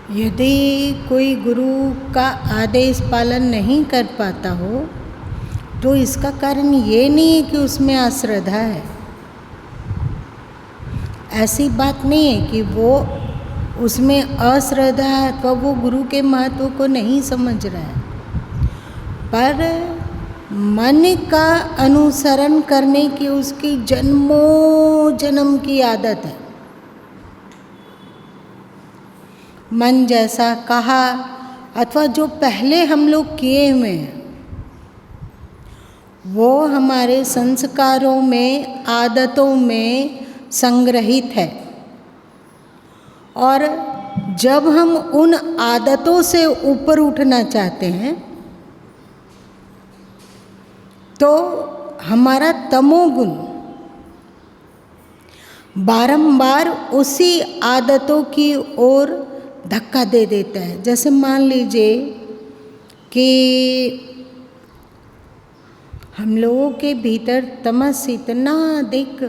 यदि कोई गुरु का आदेश पालन नहीं कर पाता हो तो इसका कारण ये नहीं है कि उसमें अश्रद्धा है। ऐसी बात नहीं है कि वो उसमें अश्रद्धा है अथवा वो गुरु के महत्व को नहीं समझ रहा है, पर मन का अनुसरण करने की उसकी जन्मों जन्म की आदत है। मन जैसा कहा अथवा जो पहले हम लोग किए हुए हैं वो हमारे संस्कारों में, आदतों में संग्रहित है, और जब हम उन आदतों से ऊपर उठना चाहते हैं तो हमारा तमोगुण बारंबार उसी आदतों की ओर धक्का दे देता है। जैसे मान लीजिए कि हम लोगों के भीतर तमस इतना अधिक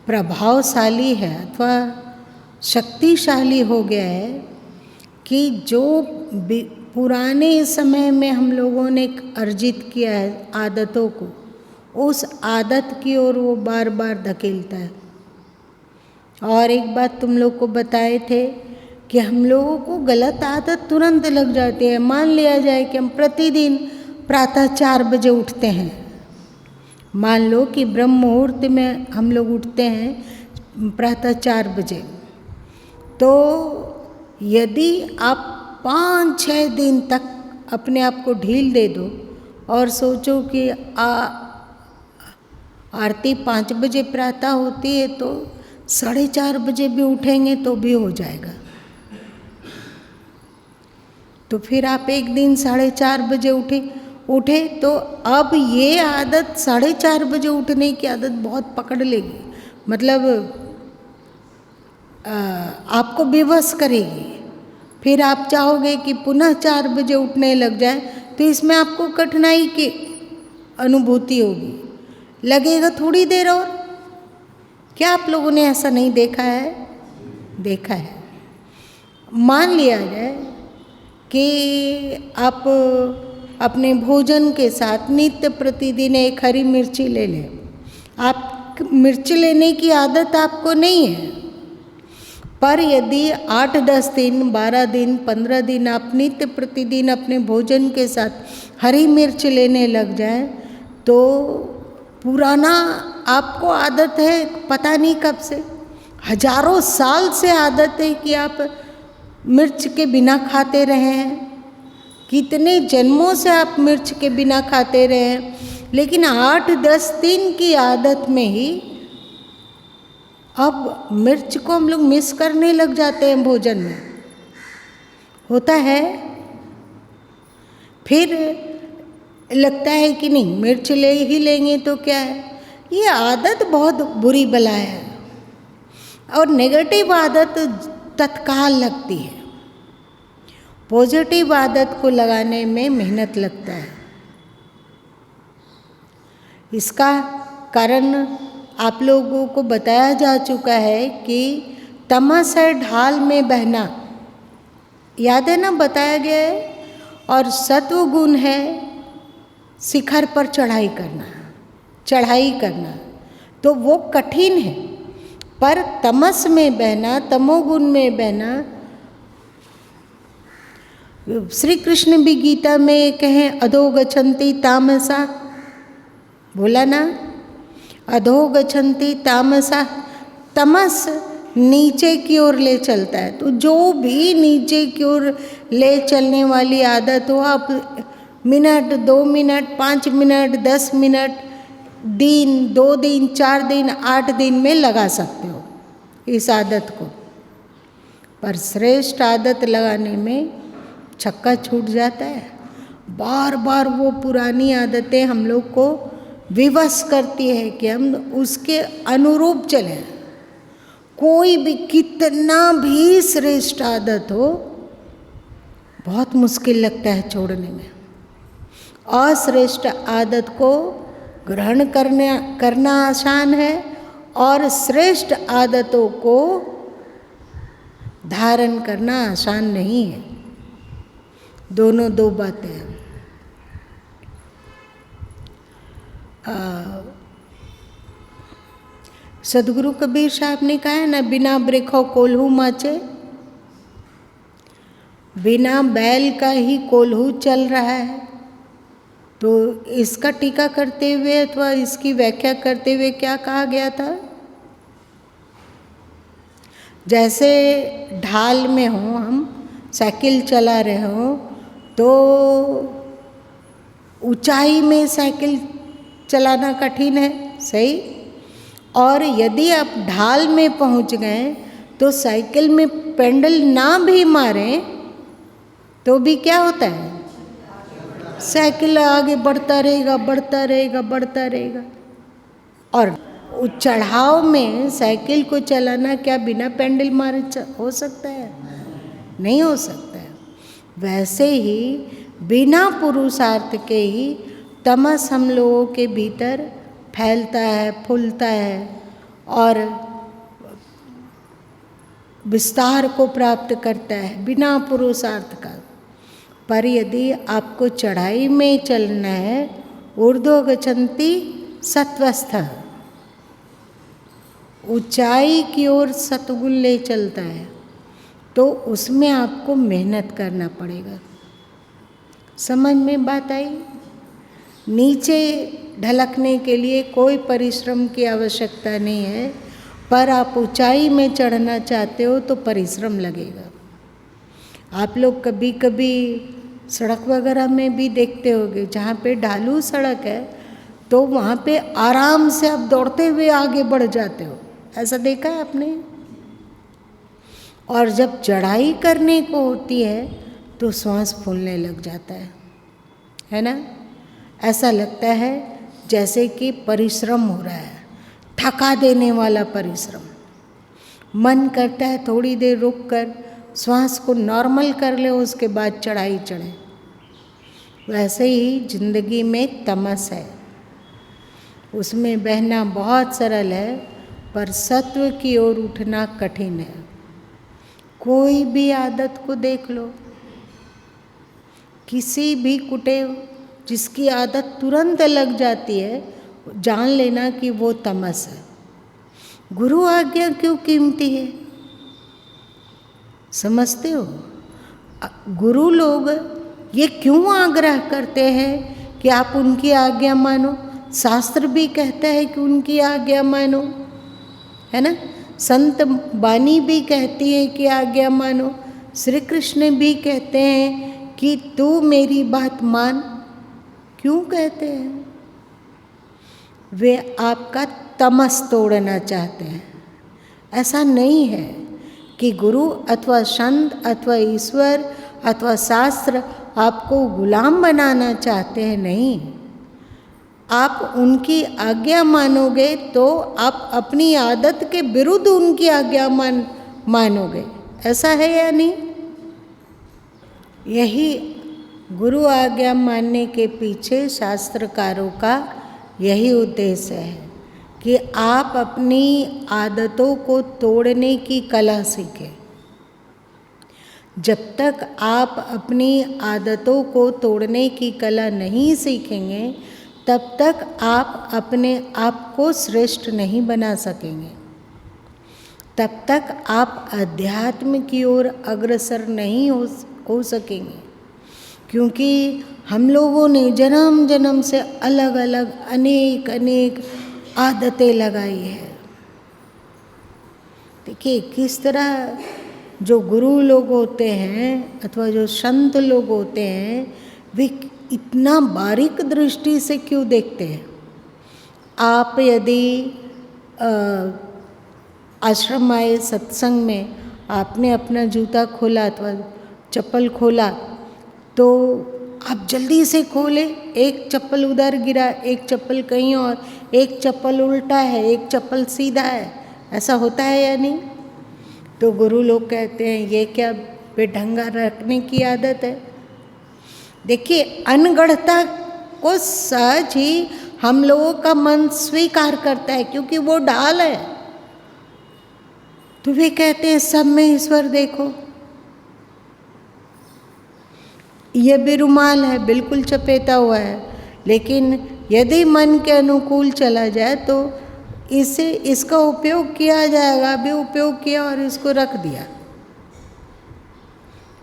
प्रभावशाली है अथवा शक्तिशाली हो गया है कि जो पुराने समय में हम लोगों ने अर्जित किया है आदतों को, उस आदत की ओर वो बार बार धकेलता है। और एक बात तुम लोग को बताए थे कि हम लोगों को गलत आदत तुरंत लग जाती है। मान लिया जाए कि हम प्रतिदिन प्रातः 4 बजे उठते हैं। मान लो कि ब्रह्म मुहूर्त में हम लोग उठते हैं प्रातः 4 बजे, तो यदि आप 5-6 दिन तक अपने आप को ढील दे दो और सोचो कि आरती 5 बजे प्रातः होती है तो 4:30 बजे भी उठेंगे तो भी हो जाएगा। तो फिर आप एक दिन 4:30 बजे उठे तो अब ये आदत 4:30 बजे उठने की आदत बहुत पकड़ लेगी, मतलब आपको बेबस करेगी। फिर आप चाहोगे कि पुनः 4 बजे उठने लग जाए, तो इसमें आपको कठिनाई की अनुभूति होगी, लगेगा थोड़ी देर और। क्या आप लोगों ने ऐसा नहीं देखा है? देखा है। मान लिया जाए कि आप अपने भोजन के साथ नित्य प्रतिदिन एक हरी मिर्ची ले लें। आप मिर्च लेने की आदत आपको नहीं है, पर यदि 8-10 दिन, 12 दिन, 15 दिन आप नित्य प्रतिदिन अपने भोजन के साथ हरी मिर्च लेने लग जाए तो पुराना आपको आदत है, पता नहीं कब से, हजारों साल से आदत है कि आप मिर्च के बिना खाते रहे हैं। कितने जन्मों से आप मिर्च के बिना खाते रहे हैं, लेकिन 8-10 दिन की आदत में ही अब मिर्च को हम लोग मिस करने लग जाते हैं भोजन में। होता है। फिर लगता है कि नहीं, मिर्च ले ही लेंगे तो क्या है। ये आदत बहुत बुरी बला है और नेगेटिव आदत तत्काल लगती है, पॉजिटिव आदत को लगाने में मेहनत लगता है। इसका कारण आप लोगों को बताया जा चुका है कि तमस है ढाल में बहना, याद है ना, बताया गया है। और सत्व गुण है शिखर पर चढ़ाई करना, तो वो कठिन है। पर तमस में बहना, तमोगुण में बहना, श्री कृष्ण भी गीता में कहें अधो गच्छन्ति तामसा, बोला ना, अधो गच्छन्ति तामसा। तमस नीचे की ओर ले चलता है, तो जो भी नीचे की ओर ले चलने वाली आदत हो, आप मिनट, 2 मिनट, 5 मिनट, 10 मिनट, दिन, 2 दिन, 4 दिन, 8 दिन में लगा सकते हो इस आदत को। पर श्रेष्ठ आदत लगाने में छक्का छूट जाता है। बार बार वो पुरानी आदतें हम लोग को विवश करती है कि हम उसके अनुरूप चलें। कोई भी कितना भी श्रेष्ठ आदत हो, बहुत मुश्किल लगता है छोड़ने में। अश्रेष्ठ आदत को ग्रहण करना आसान है और श्रेष्ठ आदतों को धारण करना आसान नहीं है। दोनों दो बातें हैं। सदगुरु कबीर साहब ने कहा है ना, बिना ब्रेखो कोल्हू माचे। बिना बैल का ही कोल्हू चल रहा है। तो इसका टीका करते हुए अथवा इसकी व्याख्या करते हुए क्या कहा गया था? जैसे ढाल में हो, हम साइकिल चला रहे हो, तो ऊंचाई में साइकिल चलाना कठिन है, सही। और यदि आप ढाल में पहुंच गए तो साइकिल में पेडल ना भी मारें तो भी क्या होता है? साइकिल आगे बढ़ता रहेगा, बढ़ता रहेगा, बढ़ता रहेगा। और चढ़ाव में साइकिल को चलाना क्या बिना पेडल मारे हो सकता है? नहीं हो सकता है। वैसे ही बिना पुरुषार्थ के ही तमस हम लोगों के भीतर फैलता है, फूलता है और विस्तार को प्राप्त करता है बिना पुरुषार्थ का। पर यदि आपको चढ़ाई में चलना है, ऊर्ध्व गच्छन्ति सत्वस्थः, ऊंचाई की ओर सतगुण ले चलता है, तो उसमें आपको मेहनत करना पड़ेगा। समझ में बात आई? नीचे ढलकने के लिए कोई परिश्रम की आवश्यकता नहीं है, पर आप ऊंचाई में चढ़ना चाहते हो तो परिश्रम लगेगा। आप लोग कभी कभी सड़क वगैरह में भी देखते होंगे, जहाँ पे ढालू सड़क है तो वहाँ पे आराम से आप दौड़ते हुए आगे बढ़ जाते हो, ऐसा देखा है आपने? और जब चढ़ाई करने को होती है तो श्वास फूलने लग जाता है ना? ऐसा लगता है जैसे कि परिश्रम हो रहा है, थका देने वाला परिश्रम। मन करता है थोड़ी देर रुक कर श्वास को नॉर्मल कर ले, उसके बाद चढ़ाई चढ़े। वैसे ही जिंदगी में तमस है, उसमें बहना बहुत सरल है, पर सत्व की ओर उठना कठिन है। कोई भी आदत को देख लो, किसी भी कुटेव जिसकी आदत तुरंत लग जाती है, जान लेना कि वो तमस है। गुरु आज्ञा क्यों कीमती है, समझते हो? गुरु लोग ये क्यों आग्रह करते हैं कि आप उनकी आज्ञा मानो? शास्त्र भी कहता है कि उनकी आज्ञा मानो, है ना? संत बानी भी कहती है कि आज्ञा मानो। श्री कृष्ण भी कहते हैं कि तू मेरी बात मान। क्यों कहते हैं? वे आपका तमस तोड़ना चाहते हैं। ऐसा नहीं है कि गुरु अथवा संत अथवा ईश्वर अथवा शास्त्र आपको गुलाम बनाना चाहते हैं, नहीं। आप उनकी आज्ञा मानोगे तो आप अपनी आदत के विरुद्ध उनकी आज्ञा मानोगे, ऐसा है या नहीं? यही गुरु आज्ञा मानने के पीछे शास्त्रकारों का यही उद्देश्य है कि आप अपनी आदतों को तोड़ने की कला सीखें। जब तक आप अपनी आदतों को तोड़ने की कला नहीं सीखेंगे, तब तक आप अपने आप को श्रेष्ठ नहीं बना सकेंगे। तब तक आप अध्यात्म की ओर अग्रसर नहीं हो सकेंगे। क्योंकि हम लोगों ने जन्म जन्म से अलग अलग अनेक अनेक आदतें लगाई है। देखिए किस तरह जो गुरु लोग होते हैं अथवा जो संत लोग होते हैं, वे इतना बारीक दृष्टि से क्यों देखते हैं? आप यदि आश्रम आए सत्संग में, आपने अपना जूता खोला अथवा चप्पल खोला, तो आप जल्दी से खोले, एक चप्पल उधर गिरा, एक चप्पल कहीं और, एक चप्पल उल्टा है, एक चप्पल सीधा है, ऐसा होता है या नहीं? तो गुरु लोग कहते हैं ये क्या बेढंगा रखने की आदत है। देखिए अनगढ़ता को सहज ही हम लोगों का मन स्वीकार करता है, क्योंकि वो ढाल है। तो वे कहते हैं सब में ईश्वर देखो। ये भी रुमाल है, बिल्कुल चपेटा हुआ है, लेकिन यदि मन के अनुकूल चला जाए तो इसका उपयोग किया जाएगा। अभी उपयोग किया और इसको रख दिया,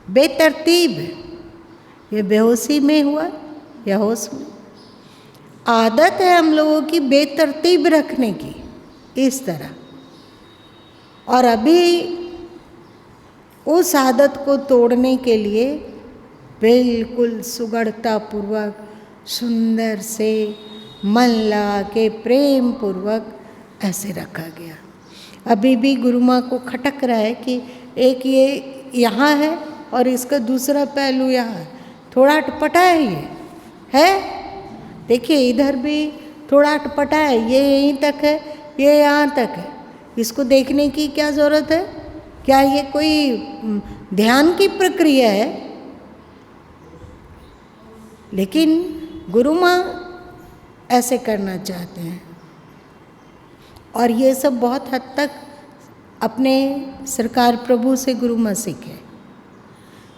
बेतरतीब। ये बेहोशी में हुआ या होश में? आदत है हम लोगों की बेतरतीब रखने की, इस तरह। और अभी उस आदत को तोड़ने के लिए बिल्कुल सुगढ़ता पूर्वक, सुंदर से, मन लगा के, प्रेम पूर्वक ऐसे रखा गया। अभी भी गुरु माँ को खटक रहा है कि एक ये यहाँ है और इसका दूसरा पहलू यहाँ है, थोड़ा अटपटा है ये, है? देखिए इधर भी थोड़ा अटपटा है, ये यहीं तक है, ये यहाँ तक है। इसको देखने की क्या ज़रूरत है? क्या ये कोई ध्यान की प्रक्रिया है? लेकिन गुरु माँ ऐसे करना चाहते हैं। और ये सब बहुत हद तक अपने सरकार प्रभु से गुरु माँ सीखे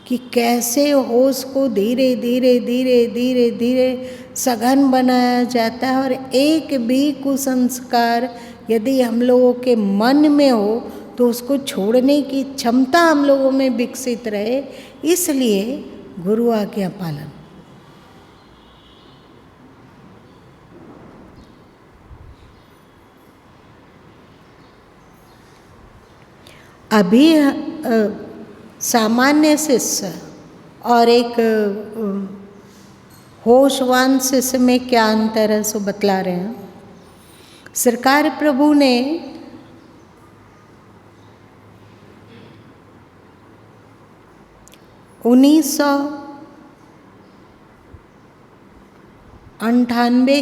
कि कैसे होश को धीरे धीरे धीरे धीरे धीरे सघन बनाया जाता है। और एक भी कुसंस्कार यदि हम लोगों के मन में हो तो उसको छोड़ने की क्षमता हम लोगों में विकसित रहे, इसलिए गुरु आज्ञा पालन। अभी सामान्य शिष्य और एक होशवान शिष्य में क्या अंतर है सो बतला रहे हैं। सरकार प्रभु ने उन्नीस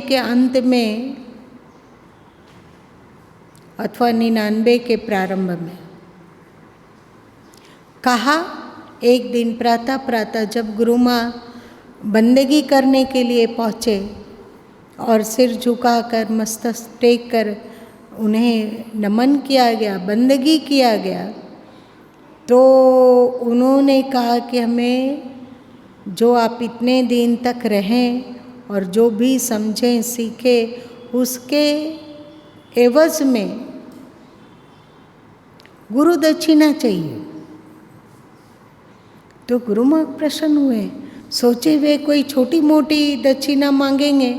के अंत में अथवा 99 के प्रारंभ में कहा, एक दिन प्रातः जब गुरु माँ बंदगी करने के लिए पहुँचे और सिर झुकाकर मस्तक टेक कर उन्हें नमन किया गया, बंदगी किया गया, तो उन्होंने कहा कि हमें जो आप इतने दिन तक रहें और जो भी समझें सीखें उसके एवज में गुरु दक्षिणा चाहिए। तो गुरु माँ प्रसन्न हुए, सोचे वे कोई छोटी मोटी दक्षिणा मांगेंगे,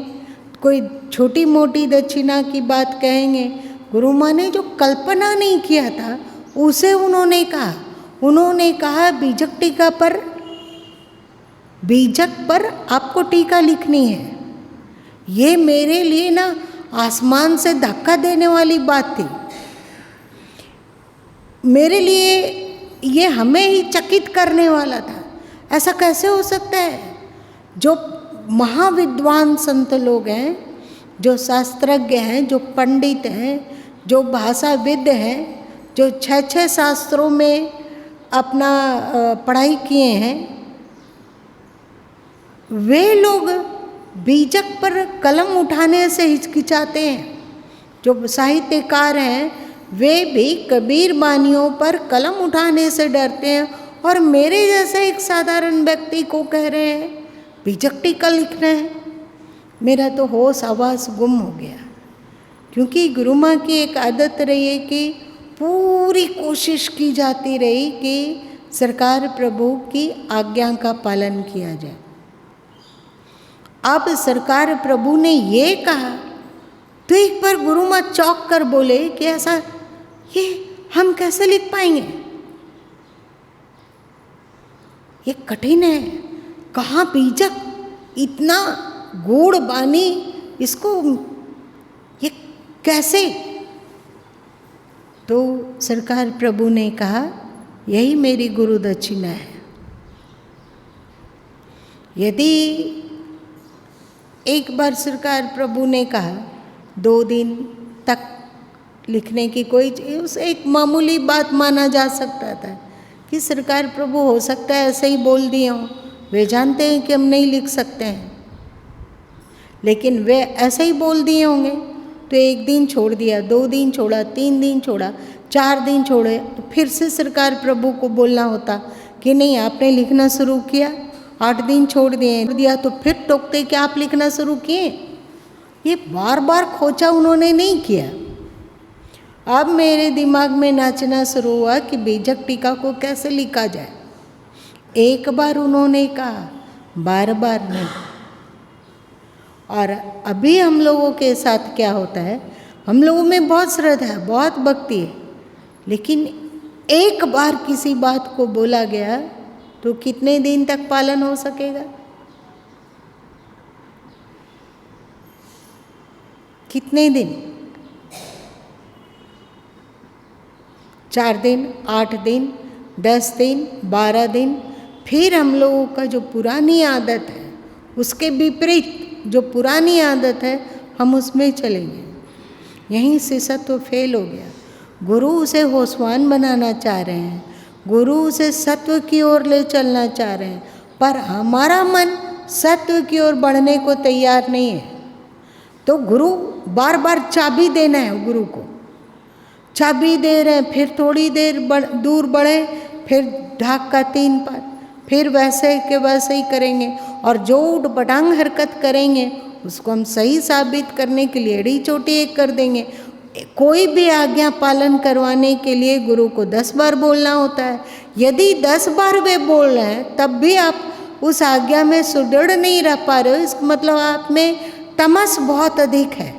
कोई छोटी मोटी दक्षिणा की बात कहेंगे। गुरु माँ ने जो कल्पना नहीं किया था उसे उन्होंने कहा बीजक पर आपको टीका लिखनी है। ये मेरे लिए ना आसमान से धक्का देने वाली बात थी, मेरे लिए ये हमें ही चकित करने वाला था। ऐसा कैसे हो सकता है? जो महाविद्वान संत लोग हैं, जो शास्त्रज्ञ हैं, जो पंडित हैं, जो भाषाविद हैं, जो 6 शास्त्रों में अपना पढ़ाई किए हैं, वे लोग बीजक पर कलम उठाने से हिचकिचाते हैं। जो साहित्यकार हैं वे भी कबीर बानियों पर कलम उठाने से डरते हैं, और मेरे जैसा एक साधारण व्यक्ति को कह रहे हैं बीजक टीका लिखना है। मेरा तो होश आवास गुम हो गया, क्योंकि गुरु माँ की एक आदत रही है कि पूरी कोशिश की जाती रही कि सरकार प्रभु की आज्ञा का पालन किया जाए। अब सरकार प्रभु ने ये कहा तो एक बार गुरु माँ चौंक कर बोले कि ऐसा ये हम कैसे लिख पाएंगे, ये कठिन है। कहाँ बीजक, इतना गूढ़ बानी, इसको ये कैसे? तो सरकार प्रभु ने कहा यही मेरी गुरु दक्षिणा है। यदि एक बार सरकार प्रभु ने कहा 2 दिन तक लिखने की कोई उसे एक मामूली बात माना जा सकता था कि सरकार प्रभु हो सकता है ऐसे ही बोल दिए हों, वे जानते हैं कि हम नहीं लिख सकते हैं, लेकिन वे ऐसे ही बोल दिए होंगे। तो 1 दिन छोड़ दिया, 2 दिन छोड़ा, 3 दिन छोड़ा, 4 दिन छोड़े तो फिर से सरकार प्रभु को बोलना होता कि नहीं आपने लिखना शुरू किया, 8 दिन छोड़ दिया तो फिर टोकते कि आप लिखना शुरू किए। ये बार बार खोचा उन्होंने नहीं किया। अब मेरे दिमाग में नाचना शुरू हुआ कि बीजक टीका को कैसे लिखा जाए। एक बार उन्होंने कहा, बार बार नहीं। और अभी हम लोगों के साथ क्या होता है, हम लोगों में बहुत श्रद्धा है, बहुत भक्ति है, लेकिन एक बार किसी बात को बोला गया तो कितने दिन तक पालन हो सकेगा? कितने दिन? 4 दिन, 8 दिन, 10 दिन, 12 दिन। फिर हम लोगों का जो पुरानी आदत है उसके विपरीत जो पुरानी आदत है हम उसमें चलेंगे। यहीं से सत्व फेल हो गया। गुरु उसे होशवान बनाना चाह रहे हैं, गुरु उसे सत्व की ओर ले चलना चाह रहे हैं, पर हमारा मन सत्व की ओर बढ़ने को तैयार नहीं है। तो गुरु बार बार चाबी देना है, गुरु को चाबी दे रहे हैं, फिर थोड़ी देर दूर बढ़े, फिर ढाक का 3 पात, फिर वैसे के वैसे ही करेंगे। और जो उठ पटांग हरकत करेंगे उसको हम सही साबित करने के लिए एड़ी चोटी एक कर देंगे। कोई भी आज्ञा पालन करवाने के लिए गुरु को 10 बार बोलना होता है। यदि 10 बार वे बोल रहे हैं तब भी आप उस आज्ञा में सुदृढ़ नहीं रह पा रहे हो, इसका मतलब आप में तमस बहुत अधिक है।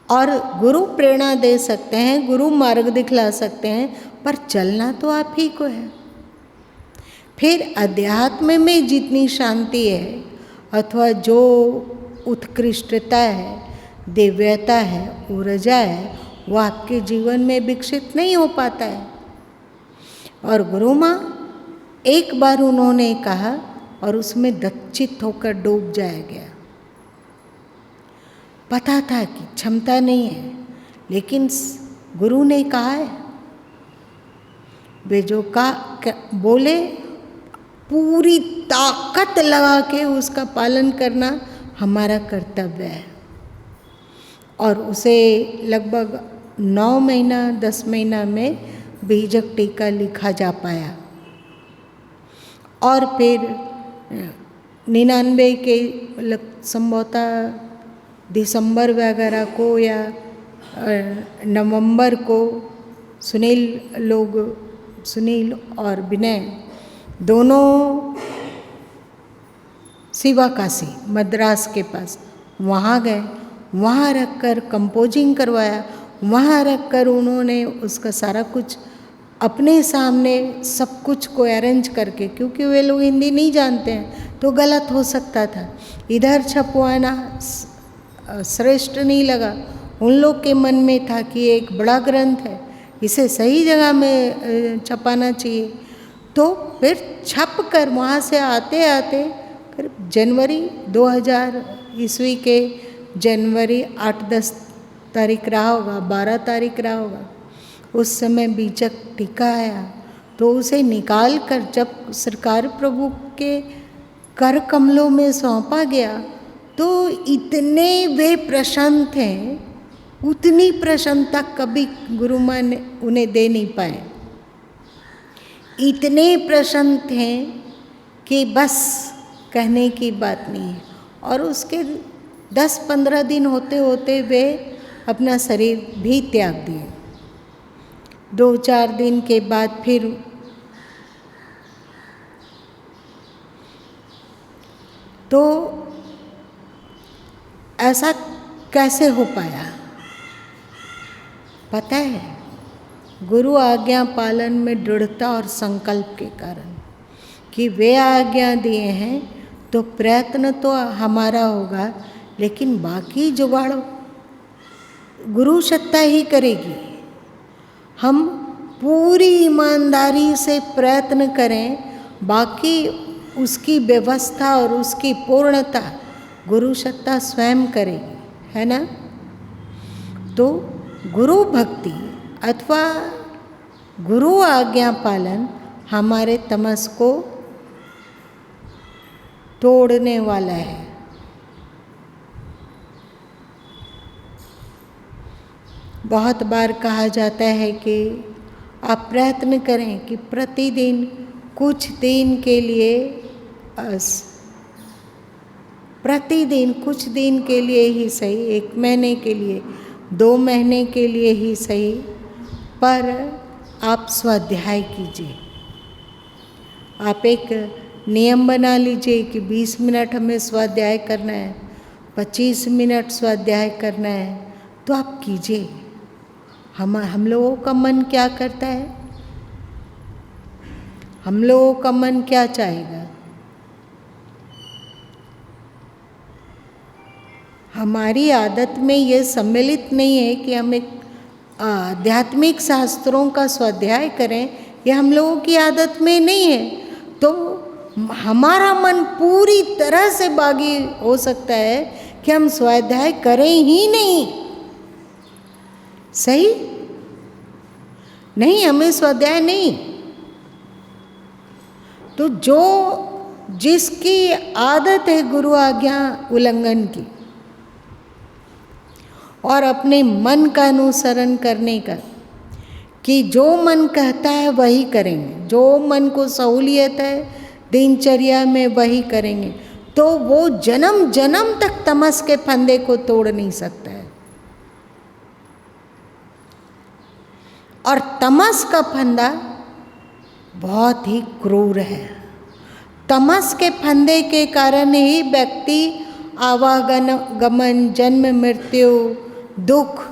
और गुरु प्रेरणा दे सकते हैं, गुरु मार्ग दिखला सकते हैं, पर चलना तो आप ही को है। फिर अध्यात्म में जितनी शांति है अथवा जो उत्कृष्टता है, दिव्यता है, ऊर्जा है, वो आपके जीवन में विकसित नहीं हो पाता है। और गुरु माँ एक बार उन्होंने कहा और उसमें दच्चित होकर डूब जाया गया। पता था कि क्षमता नहीं है, लेकिन गुरु ने कहा है, वे जो बोले पूरी ताकत लगा के उसका पालन करना हमारा कर्तव्य है। और उसे लगभग 9 महीना 10 महीना में बीजक टीका लिखा जा पाया। और फिर 99 के संभवतः दिसंबर वगैरह को या नवंबर को सुनील और विनय दोनों शिवाकाशी मद्रास के पास वहाँ गए। वहाँ रखकर कंपोजिंग करवाया, वहाँ रखकर उन्होंने उसका सारा कुछ अपने सामने सब कुछ को अरेंज करके, क्योंकि वे लोग हिंदी नहीं जानते हैं तो गलत हो सकता था, इधर छपवाना श्रेष्ठ नहीं लगा। उन लोग के मन में था कि एक बड़ा ग्रंथ है, इसे सही जगह में छपाना चाहिए। तो फिर छप कर वहाँ से आते आते फिर जनवरी 2000 ईस्वी के जनवरी 8-10 तारीख रहा होगा, 12 तारीख रहा होगा, उस समय बीजक टीका आया। तो उसे निकाल कर जब सरकार प्रभु के कर कमलों में सौंपा गया तो इतने वे प्रसन्न थे, उतनी प्रसन्नता कभी गुरु माँ ने उन्हें दे नहीं पाए। इतने प्रसन्न थे कि बस कहने की बात नहीं है। और उसके 10-15 दिन होते होते वे अपना शरीर भी त्याग दिए। 2-4 दिन के बाद फिर तो ऐसा कैसे हो पाया? पता है, गुरु आज्ञा पालन में दृढ़ता और संकल्प के कारण कि वे आज्ञा दिए हैं तो प्रयत्न तो हमारा होगा, लेकिन बाकी जुगाड़ गुरु सत्ता ही करेगी। हम पूरी ईमानदारी से प्रयत्न करें, बाकी उसकी व्यवस्था और उसकी पूर्णता गुरु सत्ता स्वयं करेगी, है ना? तो गुरु भक्ति अथवा गुरु आज्ञा पालन हमारे तमस को तोड़ने वाला है। बहुत बार कहा जाता है कि आप प्रयत्न करें कि प्रतिदिन कुछ दिन के लिए प्रतिदिन कुछ दिन के लिए ही सही, 1 महीने के लिए, 2 महीने के लिए ही सही, पर आप स्वाध्याय कीजिए। आप एक नियम बना लीजिए कि 20 मिनट हमें स्वाध्याय करना है, 25 मिनट स्वाध्याय करना है, तो आप कीजिए। हम लोगों का मन क्या करता है, हम लोगों का मन क्या चाहेगा? हमारी आदत में ये सम्मिलित नहीं है कि हम एक आध्यात्मिक शास्त्रों का स्वाध्याय करें, ये हम लोगों की आदत में नहीं है। तो हमारा मन पूरी तरह से बागी हो सकता है कि हम स्वाध्याय करें ही नहीं। सही नहीं, हमें स्वाध्याय नहीं। तो जो जिसकी आदत है गुरु आज्ञा उल्लंघन की और अपने मन का अनुसरण करने का, कि जो मन कहता है वही करेंगे, जो मन को सहूलियत है दिनचर्या में वही करेंगे, तो वो जन्म जन्म तक तमस के फंदे को तोड़ नहीं सकता है। और तमस का फंदा बहुत ही क्रूर है। तमस के फंदे के कारण ही व्यक्ति आवागमन, जन्म मृत्यु, दुख,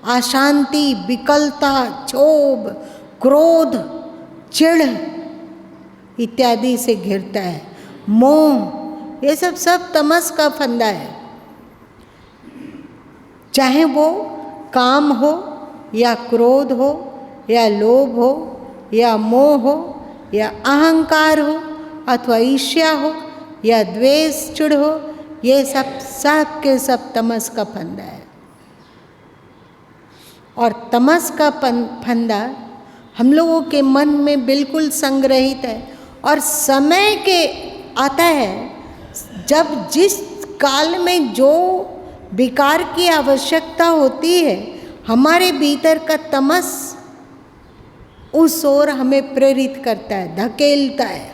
अशांति, विकलता, क्षोभ, क्रोध, चिढ़ इत्यादि से घिरता है। मोह, ये सब तमस का फंदा है। चाहे वो काम हो या क्रोध हो या लोभ हो या मोह हो या अहंकार हो अथवा ईर्ष्या हो या द्वेष, चिढ़ हो, ये सब के सब तमस का फंदा है। और तमस का फंदा हम लोगों के मन में बिल्कुल संग्रहित है और समय के आता है जब जिस काल में जो विकार की आवश्यकता होती है, हमारे भीतर का तमस उस ओर हमें प्रेरित करता है, धकेलता है।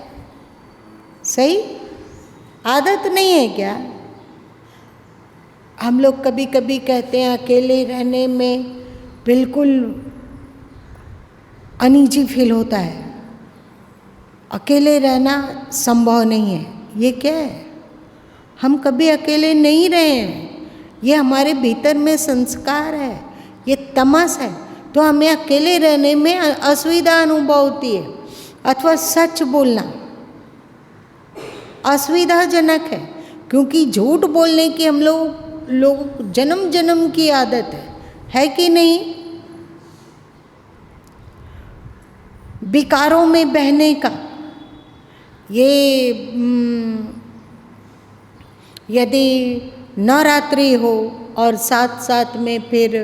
सही आदत नहीं है क्या? हम लोग कभी कभी कहते हैं अकेले रहने में बिल्कुल अनईजी फील होता है, अकेले रहना संभव नहीं है। ये क्या है? हम कभी अकेले नहीं रहे हैं, ये हमारे भीतर में संस्कार है, ये तमस है। तो हमें अकेले रहने में असुविधा अनुभव होती है अथवा सच बोलना असुविधाजनक है, क्योंकि झूठ बोलने की हम लोग जन्म जन्म की आदत है कि नहीं? विकारों में बहने का, ये यदि नवरात्रि हो और साथ साथ में फिर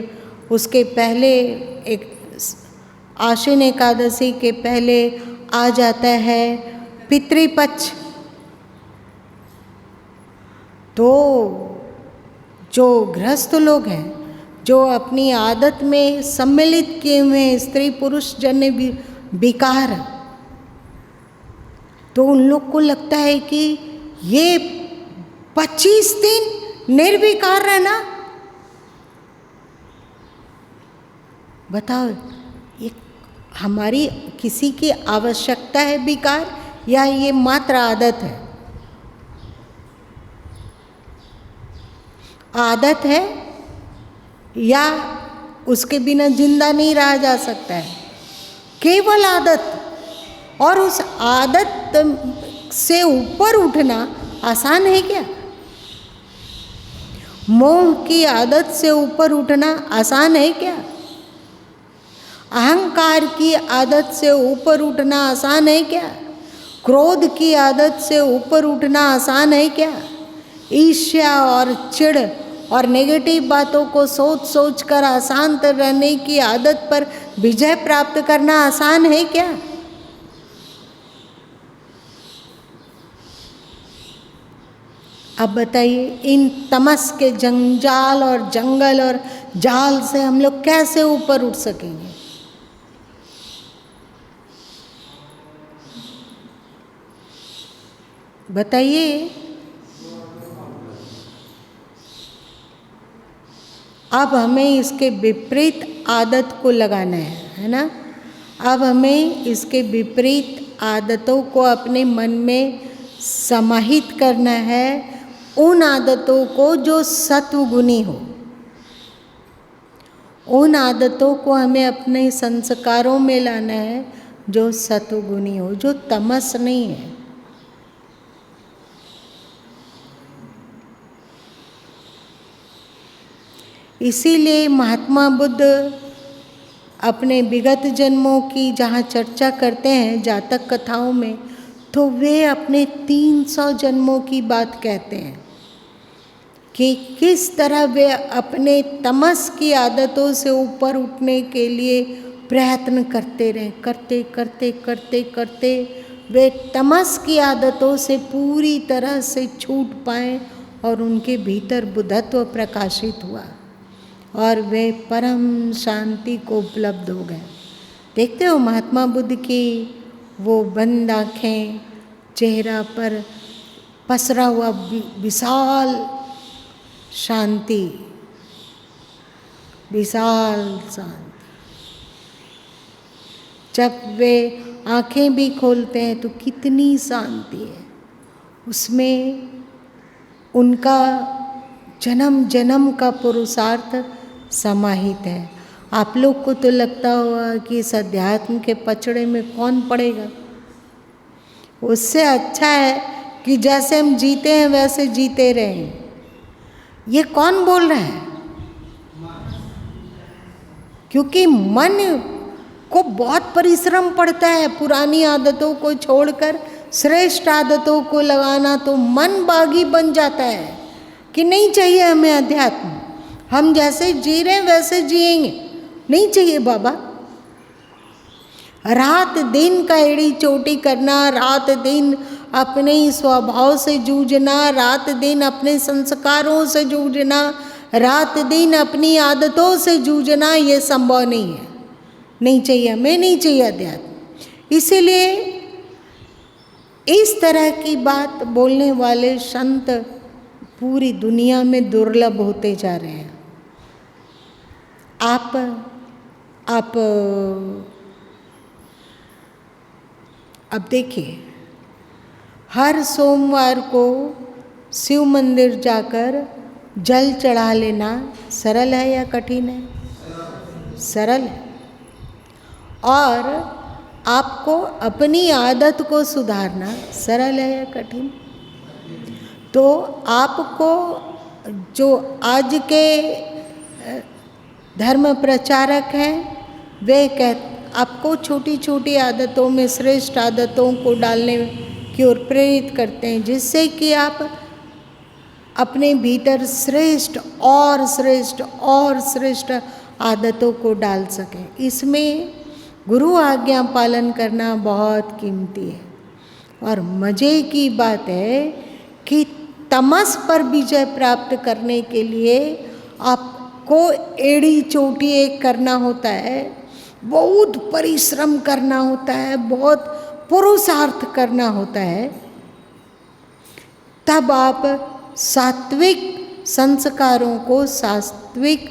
उसके पहले एक आश्विन एकादशी के पहले आ जाता है पितृपक्ष, तो जो गृहस्थ लोग हैं, जो अपनी आदत में सम्मिलित किए हुए स्त्री पुरुष जन्य विकार, तो उन लोग को लगता है कि ये 25 दिन निर्विकार रहना, बताओ ये हमारी किसी की आवश्यकता है विकार या ये मात्र आदत है? आदत है या उसके बिना जिंदा नहीं रहा जा सकता है? केवल आदत। और उस आदत से ऊपर उठना आसान है क्या? मोह की आदत से ऊपर उठना आसान है क्या? अहंकार की आदत से ऊपर उठना आसान है क्या? क्रोध की आदत से ऊपर उठना आसान है क्या? ईर्ष्या और चिढ़ और नेगेटिव बातों को सोच सोच कर अशांत रहने की आदत पर विजय प्राप्त करना आसान है क्या? अब बताइए, इन तमस के जंजाल और जंगल और जाल से हम लोग कैसे ऊपर उठ सकेंगे? बताइए। अब हमें इसके विपरीत आदत को लगाना है ना? अब हमें इसके विपरीत आदतों को अपने मन में समाहित करना है, उन आदतों को जो सत्वगुणी हो। उन आदतों को हमें अपने संस्कारों में लाना है जो सत्वगुणी हो, जो तमस नहीं है। इसीलिए महात्मा बुद्ध अपने विगत जन्मों की जहाँ चर्चा करते हैं जातक कथाओं में, तो वे अपने 300 जन्मों की बात कहते हैं कि किस तरह वे अपने तमस की आदतों से ऊपर उठने के लिए प्रयत्न करते रहे, करते करते करते करते वे तमस की आदतों से पूरी तरह से छूट पाए और उनके भीतर बुद्धत्व प्रकाशित हुआ और वे परम शांति को उपलब्ध हो गए। देखते हो महात्मा बुद्ध की वो बंद आँखें, चेहरा पर पसरा हुआ विशाल शांति, विशाल शांति। जब वे आँखें भी खोलते हैं तो कितनी शांति है उसमें। उनका जन्म जन्म का पुरुषार्थ समाहित है। आप लोग को तो लगता होगा कि इस अध्यात्म के पचड़े में कौन पड़ेगा। उससे अच्छा है कि जैसे हम जीते हैं वैसे जीते रहें। ये कौन बोल रहा है? क्योंकि मन को बहुत परिश्रम पड़ता है पुरानी आदतों को छोड़कर श्रेष्ठ आदतों को लगाना, तो मन बागी बन जाता है कि नहीं चाहिए हमें अध्यात्म, हम जैसे जी रहे हैं वैसे जिएंगे, नहीं चाहिए बाबा। रात दिन का एड़ी चोटी करना, रात दिन अपने ही स्वभाव से जूझना, रात दिन अपने संस्कारों से जूझना, रात दिन अपनी आदतों से जूझना, ये संभव नहीं है। नहीं चाहिए हमें, नहीं चाहिए अध्यात्म। इसीलिए इस तरह की बात बोलने वाले संत पूरी दुनिया में दुर्लभ होते जा रहे हैं। आप अब देखिए, हर सोमवार को शिव मंदिर जाकर जल चढ़ा लेना सरल है या कठिन है? सरल है। और आपको अपनी आदत को सुधारना सरल है या कठिन? तो आपको जो आज के धर्म प्रचारक हैं वे आपको छोटी छोटी आदतों में श्रेष्ठ आदतों को डालने की ओर प्रेरित करते हैं, जिससे कि आप अपने भीतर श्रेष्ठ और श्रेष्ठ और श्रेष्ठ आदतों को डाल सकें। इसमें गुरु आज्ञा पालन करना बहुत कीमती है। और मज़े की बात है कि तमस पर विजय प्राप्त करने के लिए आपको एड़ी चोटी एक करना होता है, बहुत परिश्रम करना होता है, बहुत पुरुषार्थ करना होता है। तब आप सात्विक संस्कारों को, सात्विक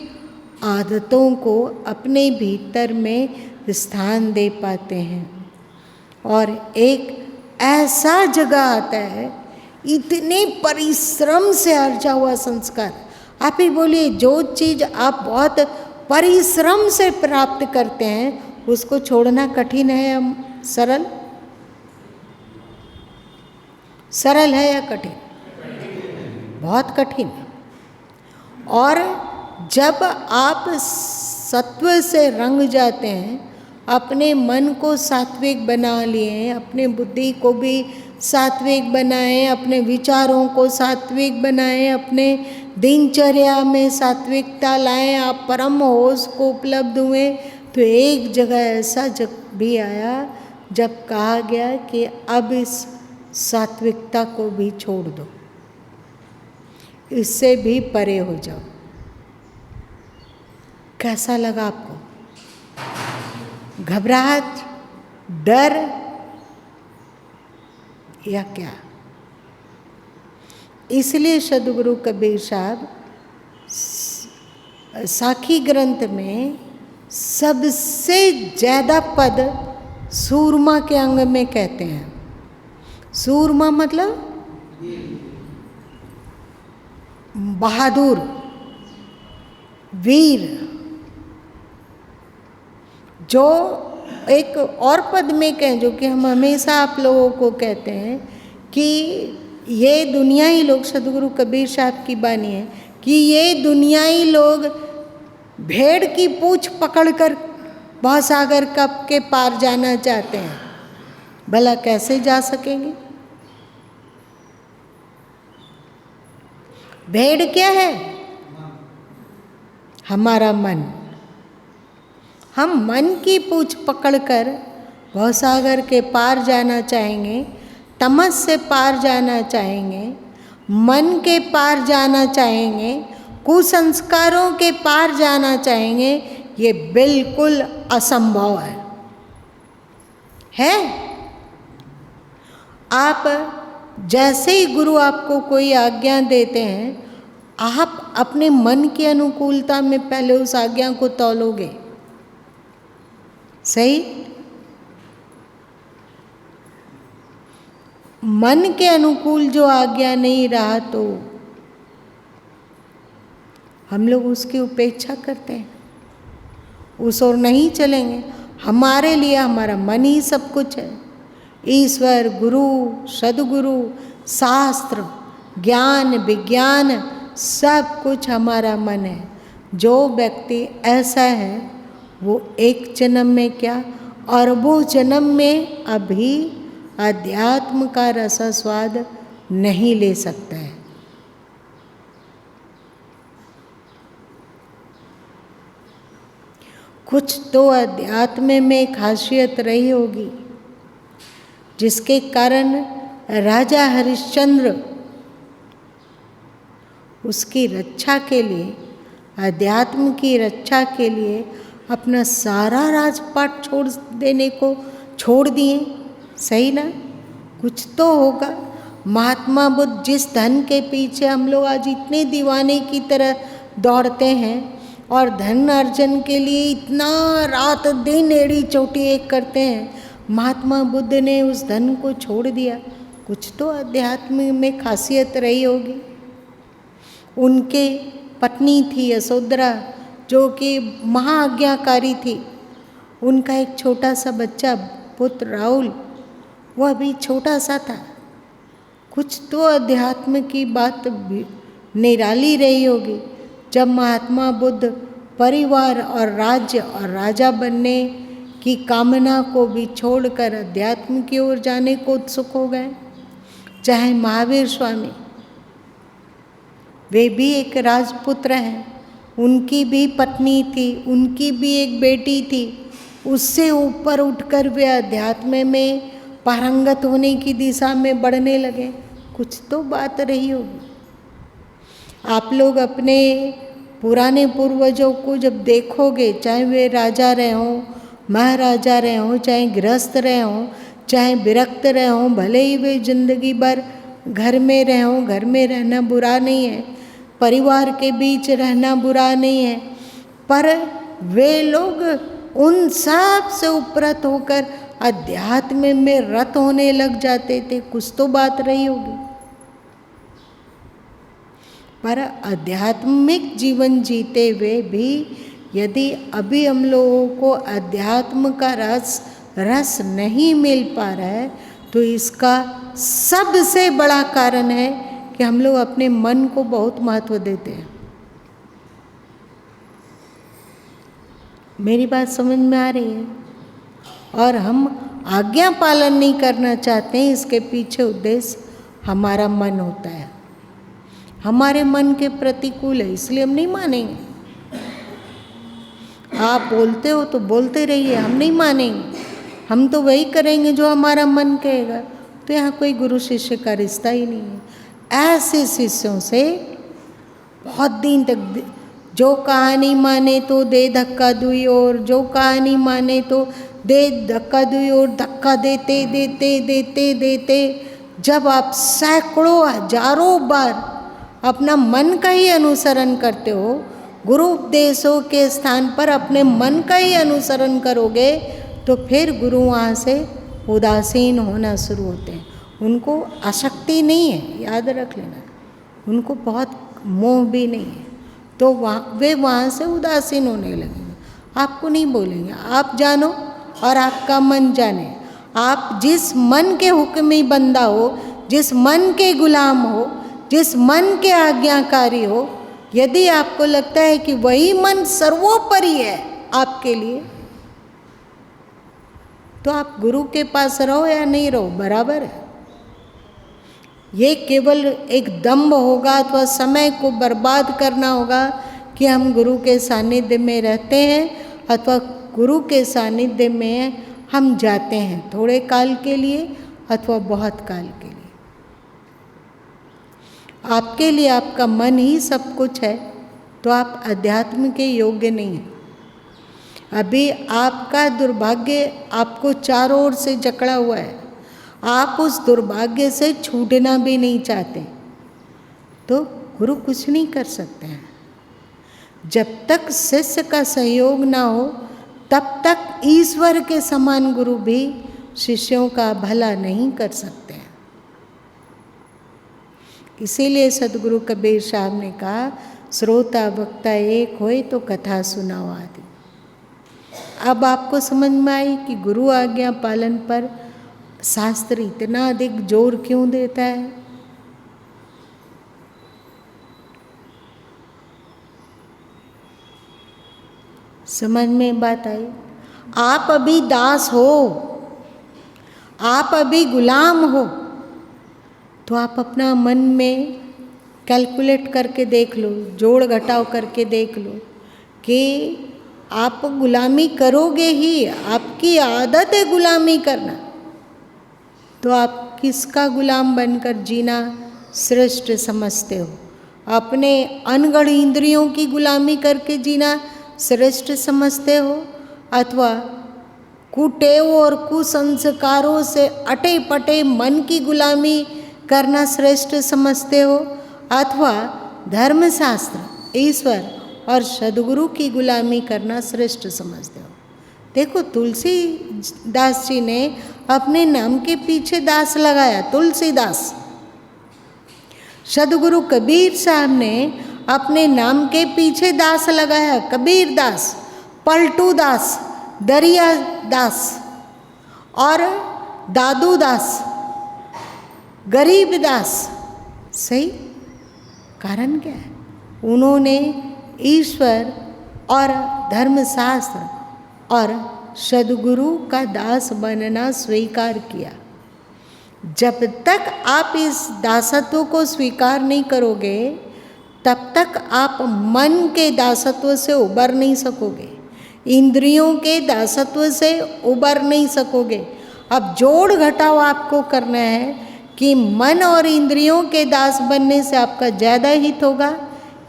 आदतों को अपने भीतर में स्थान दे पाते हैं और एक ऐसा जगह आता है, इतने परिश्रम से अर्जा हुआ संस्कार। आप ही बोलिए, जो चीज़ आप बहुत परिश्रम से प्राप्त करते हैं उसको छोड़ना कठिन है या सरल? सरल है या कठिन? बहुत कठिन है। और जब आप सत्व से रंग जाते हैं, अपने मन को सात्विक बना लिए, अपने बुद्धि को भी सात्विक बनाएं, अपने विचारों को सात्विक बनाएं, अपने दिनचर्या में सात्विकता लाएं, आप परम होश को उपलब्ध हुए। तो एक जगह ऐसा जब भी आया जब कहा गया कि अब इस सात्विकता को भी छोड़ दो। इससे भी परे हो जाओ। कैसा लगा आपको? घबराहट, डर या क्या? इसलिए सद्गुरु कबीर साहब साखी ग्रंथ में सबसे ज़्यादा पद सूरमा के अंग में कहते हैं। सूरमा मतलब बहादुर, वीर। जो एक और पद में कहें, जो कि हम हमेशा आप लोगों को कहते हैं कि ये दुनियाई लोग, सद्गुरु कबीर साहब की बानी है कि ये दुनियाई लोग भेड़ की पूंछ पकड़कर भवसागर कब के पार जाना चाहते हैं, भला कैसे जा सकेंगे? भेड़ क्या है? हमारा मन। हम मन की पूंछ पकड़कर भवसागर के पार जाना चाहेंगे, तमस से पार जाना चाहेंगे, मन के पार जाना चाहेंगे, कुसंस्कारों के पार जाना चाहेंगे। ये बिल्कुल असंभव है। आप जैसे ही गुरु आपको कोई आज्ञा देते हैं, आप अपने मन की अनुकूलता में पहले उस आज्ञा को तौलोगे। सही? मन के अनुकूल जो आज्ञा नहीं रहा तो हम लोग उसकी उपेक्षा करते हैं, उस ओर नहीं चलेंगे। हमारे लिए हमारा मन ही सब कुछ है। ईश्वर, गुरु, सद्गुरु, शास्त्र, ज्ञान, विज्ञान, सब कुछ हमारा मन है। जो व्यक्ति ऐसा है वो एक जन्म में क्या, अरबों जन्म में अभी अध्यात्म का रसास्वाद नहीं ले सकता है। कुछ तो अध्यात्म में खासियत रही होगी जिसके कारण राजा हरिश्चंद्र उसकी रक्षा के लिए, अध्यात्म की रक्षा के लिए अपना सारा राजपाट छोड़ देने को छोड़ दिए। सही ना? कुछ तो होगा। महात्मा बुद्ध जिस धन के पीछे हम लोग आज इतने दीवाने की तरह दौड़ते हैं और धन अर्जन के लिए इतना रात दिन एड़ी चोटी एक करते हैं, महात्मा बुद्ध ने उस धन को छोड़ दिया। कुछ तो अध्यात्म में खासियत रही होगी। उनके पत्नी थी यशोधरा, जो कि महाआज्ञाकारी थी। उनका एक छोटा सा बच्चा पुत्र राहुल, वह भी छोटा सा था। कुछ तो अध्यात्म की बात निराली रही होगी जब महात्मा बुद्ध परिवार और राज्य और राजा बनने की कामना को भी छोड़कर अध्यात्म की ओर जाने को उत्सुक हो गए। चाहे महावीर स्वामी, वे भी एक राजपुत्र हैं, उनकी भी पत्नी थी, उनकी भी एक बेटी थी। उससे ऊपर उठकर वे अध्यात्म में पारंगत होने की दिशा में बढ़ने लगे। कुछ तो बात रही होगी। आप लोग अपने पुराने पूर्वजों को जब देखोगे, चाहे वे राजा रहे हों, महाराजा रहे हों, चाहे गृहस्थ रहे हों, चाहे विरक्त रहे हों, भले ही वे जिंदगी भर घर में रहे हों, घर में रहना बुरा नहीं है, परिवार के बीच रहना बुरा नहीं है, पर वे लोग उन सब से उपरत होकर अध्यात्म में रत होने लग जाते थे। कुछ तो बात रही होगी। पर आध्यात्मिक जीवन जीते हुए भी यदि अभी हम लोगों को अध्यात्म का रस नहीं मिल पा रहा है, तो इसका सबसे बड़ा कारण है कि हम लोग अपने मन को बहुत महत्व देते हैं। मेरी बात समझ में आ रही है? और हम आज्ञा पालन नहीं करना चाहते हैं। इसके पीछे उद्देश्य हमारा मन होता है, हमारे मन के प्रतिकूल है, इसलिए हम नहीं मानेंगे। आप बोलते हो तो बोलते रहिए, हम नहीं मानेंगे। हम तो वही करेंगे जो हमारा मन कहेगा। तो यहाँ कोई गुरु शिष्य का रिश्ता ही नहीं है। ऐसे शिष्यों से बहुत दिन तक जो कहानी माने तो दे धक्का दुई और, जो कहानी माने तो दे धक्का दुई और, धक्का देते देते देते देते जब आप सैकड़ों हजारों बार अपना मन का ही अनुसरण करते हो, गुरु उपदेशों के स्थान पर अपने मन का ही अनुसरण करोगे, तो फिर गुरु वहाँ से उदासीन होना शुरू होते हैं। उनको आसक्ति नहीं है, याद रख लेना, उनको बहुत मोह भी नहीं है, तो वे वहाँ से उदासीन होने लगेंगे, आपको नहीं बोलेंगे। आप जानो और आपका मन जाने। आप जिस मन के हुक्मी बंदा हो, जिस मन के गुलाम हो, जिस मन के आज्ञाकारी हो, यदि आपको लगता है कि वही मन सर्वोपरि है आपके लिए, तो आप गुरु के पास रहो या नहीं रहो, बराबर है। ये केवल एक दम्भ होगा अथवा समय को बर्बाद करना होगा कि हम गुरु के सानिध्य में रहते हैं अथवा गुरु के सानिध्य में हम जाते हैं, थोड़े काल के लिए अथवा बहुत काल के लिए। आपके लिए आपका मन ही सब कुछ है, तो आप अध्यात्म के योग्य नहीं हैं। अभी आपका दुर्भाग्य आपको चारों ओर से जकड़ा हुआ है, आप उस दुर्भाग्य से छूटना भी नहीं चाहते, तो गुरु कुछ नहीं कर सकते हैं। जब तक शिष्य का सहयोग ना हो, तब तक ईश्वर के समान गुरु भी शिष्यों का भला नहीं कर सकते हैं। इसीलिए सदगुरु कबीर साहब ने कहा, श्रोता वक्ता एक होए तो कथा सुनाओ आदि। अब आपको समझ में आई कि गुरु आज्ञा पालन पर शास्त्र इतना अधिक जोर क्यों देता है। समझ में बात आई। आप अभी दास हो, आप अभी गुलाम हो, तो आप अपना मन में कैलकुलेट करके देख लो, जोड़ घटाव करके देख लो कि आप गुलामी करोगे ही, आपकी आदत है गुलामी करना, तो आप किसका गुलाम बनकर जीना श्रेष्ठ समझते हो? अपने अनगढ़ इंद्रियों की गुलामी करके जीना श्रेष्ठ समझते हो, अथवा कुटेव और कुसंस्कारों से अटे पटे मन की गुलामी करना श्रेष्ठ समझते हो, अथवा धर्मशास्त्र, ईश्वर और सदगुरु की गुलामी करना श्रेष्ठ समझते हो? देखो, तुलसीदास जी ने अपने नाम के पीछे दास लगाया, तुलसीदास। सदगुरु कबीर साहब ने अपने नाम के पीछे दास लगाया, कबीर दास, पलटू दास, दरिया दास और दादू दास, गरीब दास। सही कारण क्या है? उन्होंने ईश्वर और धर्मशास्त्र और सदगुरु का दास बनना स्वीकार किया। जब तक आप इस दासत्व को स्वीकार नहीं करोगे, तब तक आप मन के दासत्व से उबर नहीं सकोगे, इंद्रियों के दासत्व से उबर नहीं सकोगे। अब जोड़ घटाव आपको करना है कि मन और इंद्रियों के दास बनने से आपका ज़्यादा हित होगा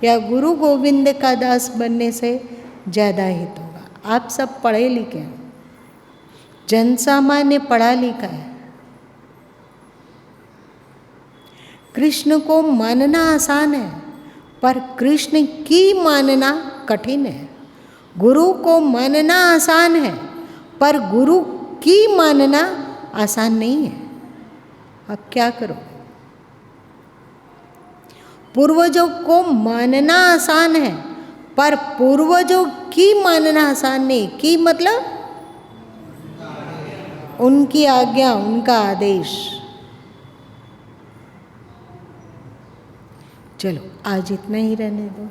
या गुरु गोविंद का दास बनने से ज़्यादा हित होगा। आप सब पढ़े लिखे हैं, जनसामान्य पढ़ा लिखा है। कृष्ण को मानना आसान है, पर कृष्ण की मानना कठिन है। गुरु को मानना आसान है, पर गुरु की मानना आसान नहीं है। अब क्या करो? पूर्वजों को मानना आसान है, पर पूर्वजों की मानना आसान नहीं। की मतलब उनकी आज्ञा, उनका आदेश। चलो आज इतना ही रहने दो।